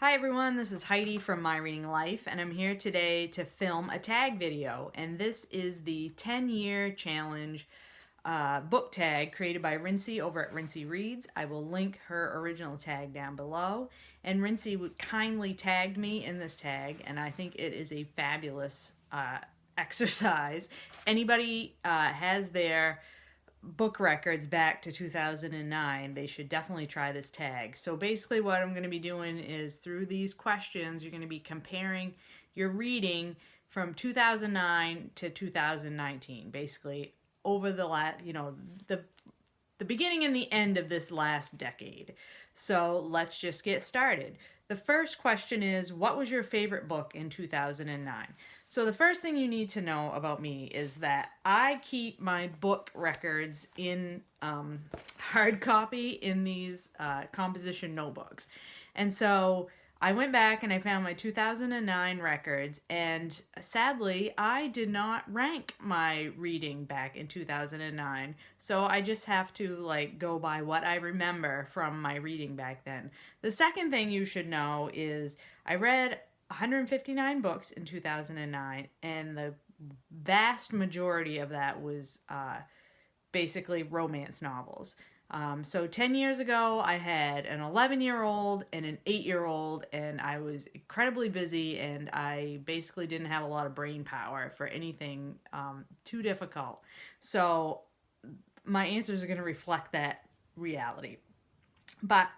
Hi everyone, this is Heidi from My Reading Life, and I'm here today to film a tag video. And this is the 10-year challenge book tag created by Rincey over at Rincey Reads. I will link her original tag down below. And Rincey would kindly tagged me in this tag, and I think it is a fabulous exercise. Anybody has their book records back to 2009, they should definitely try this tag. So basically what I'm going to be doing is through these questions, you're going to be comparing your reading from 2009 to 2019, basically over the last, the beginning and the end of this last decade. So let's just get started. The first question is, what was your favorite book in 2009? So the first thing you need to know about me is that I keep my book records in hard copy in these composition notebooks. And so I went back and I found my 2009 records, and sadly, I did not rank my reading back in 2009. So I just have to go by what I remember from my reading back then. The second thing you should know is I read 159 books in 2009, and the vast majority of that was basically romance novels. So 10 years ago, I had an 11-year-old and an 8-year-old, and I was incredibly busy, and I basically didn't have a lot of brain power for anything too difficult. So my answers are going to reflect that reality.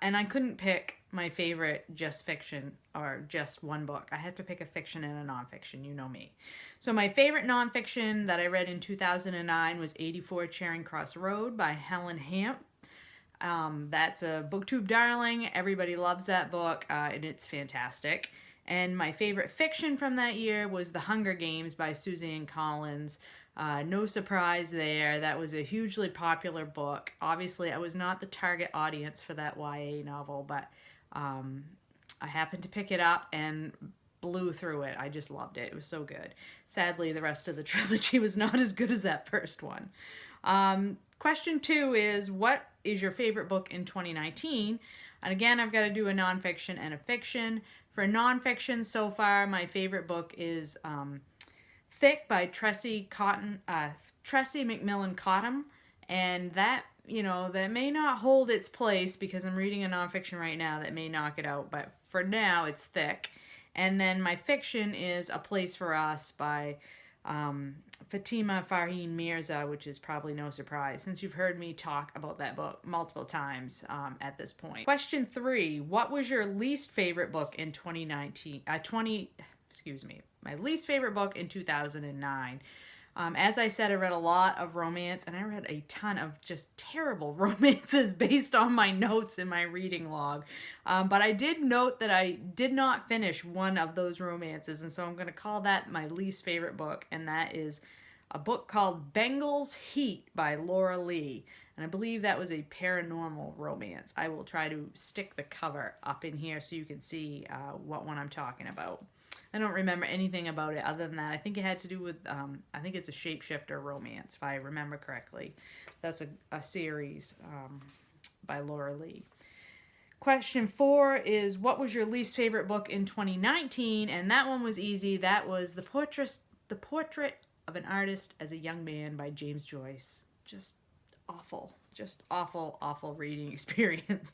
And I couldn't pick my favorite just fiction or just one book. I had to pick a fiction and a nonfiction, you know me. So my favorite nonfiction that I read in 2009 was 84 Charing Cross Road by Helen Hamp. That's a booktube darling. Everybody loves that book, and it's fantastic. And my favorite fiction from that year was The Hunger Games by Suzanne Collins. No surprise there. That was a hugely popular book. Obviously, I was not the target audience for that YA novel, but I happened to pick it up and blew through it. I just loved it. It was so good. Sadly, the rest of the trilogy was not as good as that first one. Question 2 is, what is your favorite book in 2019? And again, I've got to do a nonfiction and a fiction. For nonfiction so far, my favorite book is Thick by Tressie McMillan Cottom. And that, that may not hold its place because I'm reading a nonfiction right now that may knock it out. But for now, it's Thick. And then my fiction is A Place for Us by Fatima Farheen Mirza, which is probably no surprise since you've heard me talk about that book multiple times at this point. Question 3, what was your least favorite book in 2019? My least favorite book in 2009. As I said, I read a lot of romance, and I read a ton of just terrible romances based on my notes in my reading log. But I did note that I did not finish one of those romances, and so I'm going to call that my least favorite book, and that is a book called Bengal's Heat by Laura Lee. And I believe that was a paranormal romance. I will try to stick the cover up in here so you can see what one I'm talking about. I don't remember anything about it other than that. I think it had to do with, I think it's a shapeshifter romance, if I remember correctly. That's a series by Laura Lee. Question 4 is, what was your least favorite book in 2019? And that one was easy. That was The Portrait of an Artist as a Young Man by James Joyce. Just awful reading experience.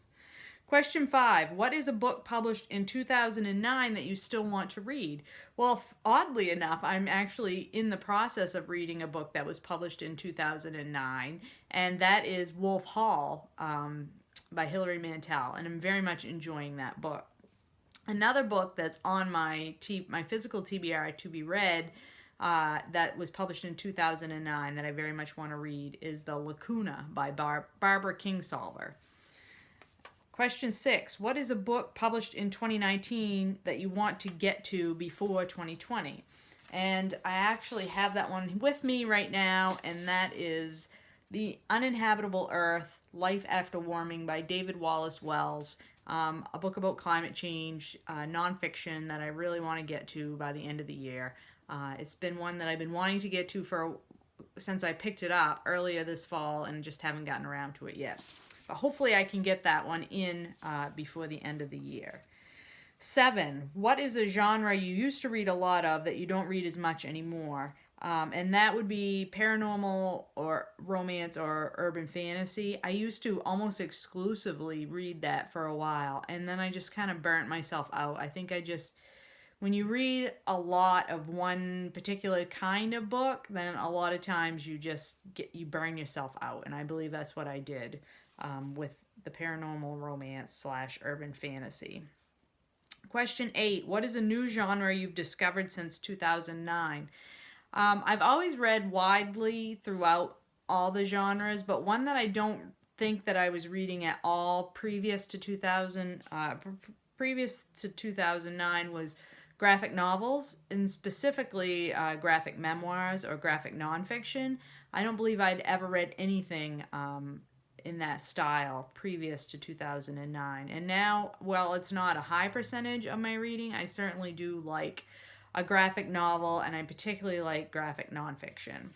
Question 5, what is a book published in 2009 that you still want to read? Well, oddly enough, I'm actually in the process of reading a book that was published in 2009, and that is Wolf Hall by Hilary Mantel, and I'm very much enjoying that book. Another book that's on my physical TBR to be read that was published in 2009 that I very much want to read is The Lacuna by Barbara Kingsolver. Question 6, what is a book published in 2019 that you want to get to before 2020? And I actually have that one with me right now, and that is The Uninhabitable Earth, Life After Warming by David Wallace Wells. A book about climate change, nonfiction that I really want to get to by the end of the year. It's been one that I've been wanting to get to since I picked it up earlier this fall and just haven't gotten around to it yet. But hopefully I can get that one in before the end of the year. 7, what is a genre you used to read a lot of that you don't read as much anymore? And that would be paranormal or romance or urban fantasy. I used to almost exclusively read that for a while, and then I just kind of burnt myself out. I think when you read a lot of one particular kind of book, then a lot of times you burn yourself out, and I believe that's what I did with the paranormal romance slash urban fantasy. Question 8, what is a new genre you've discovered since 2009? I've always read widely throughout all the genres, but one that I don't think that I was reading at all previous to 2009 was graphic novels, and specifically graphic memoirs or graphic nonfiction. I don't believe I'd ever read anything in that style previous to 2009. And now, well, it's not a high percentage of my reading. I certainly do like a graphic novel, and I particularly like graphic nonfiction.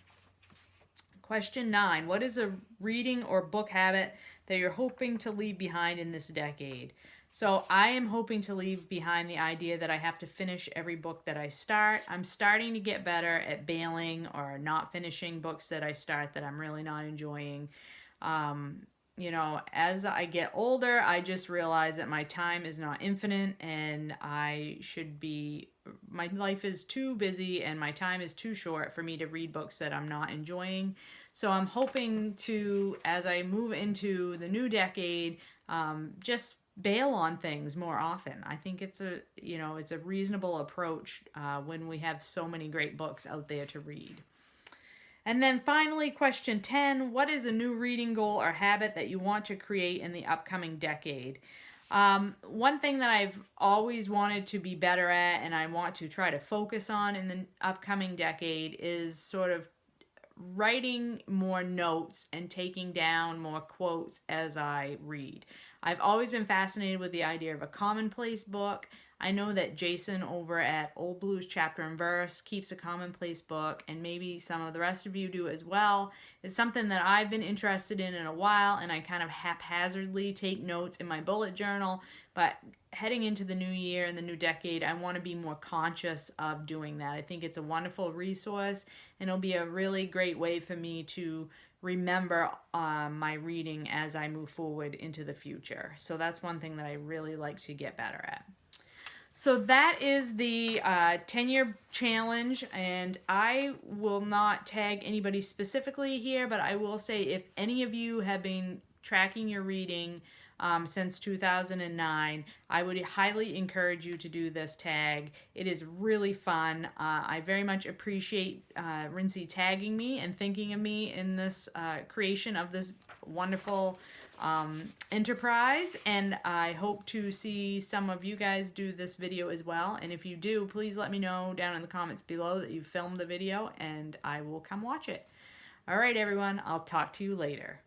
Question 9, what is a reading or book habit that you're hoping to leave behind in this decade? So I am hoping to leave behind the idea that I have to finish every book that I start. I'm starting to get better at bailing or not finishing books that I start that I'm really not enjoying. As I get older, I just realize that my time is not infinite, and my life is too busy and my time is too short for me to read books that I'm not enjoying. So I'm hoping to, as I move into the new decade, just bail on things more often. I think it's a reasonable approach when we have so many great books out there to read. And then finally, question 10, what is a new reading goal or habit that you want to create in the upcoming decade? One thing that I've always wanted to be better at, and I want to try to focus on in the upcoming decade, is sort of writing more notes and taking down more quotes as I read. I've always been fascinated with the idea of a commonplace book. I know that Jason over at Old Blues Chapter and Verse keeps a commonplace book, and maybe some of the rest of you do as well. It's something that I've been interested in a while, and I kind of haphazardly take notes in my bullet journal. But heading into the new year and the new decade, I want to be more conscious of doing that. I think it's a wonderful resource, and it'll be a really great way for me to remember my reading as I move forward into the future. So that's one thing that I really like to get better at. So that is the 10-year challenge, and I will not tag anybody specifically here, but I will say if any of you have been tracking your reading since 2009, I would highly encourage you to do this tag. It is really fun. I very much appreciate Rincey tagging me and thinking of me in this creation of this wonderful enterprise, and I hope to see some of you guys do this video as well. And if you do, please let me know down in the comments below that you filmed the video, and I will come watch it. All right, everyone, I'll talk to you later.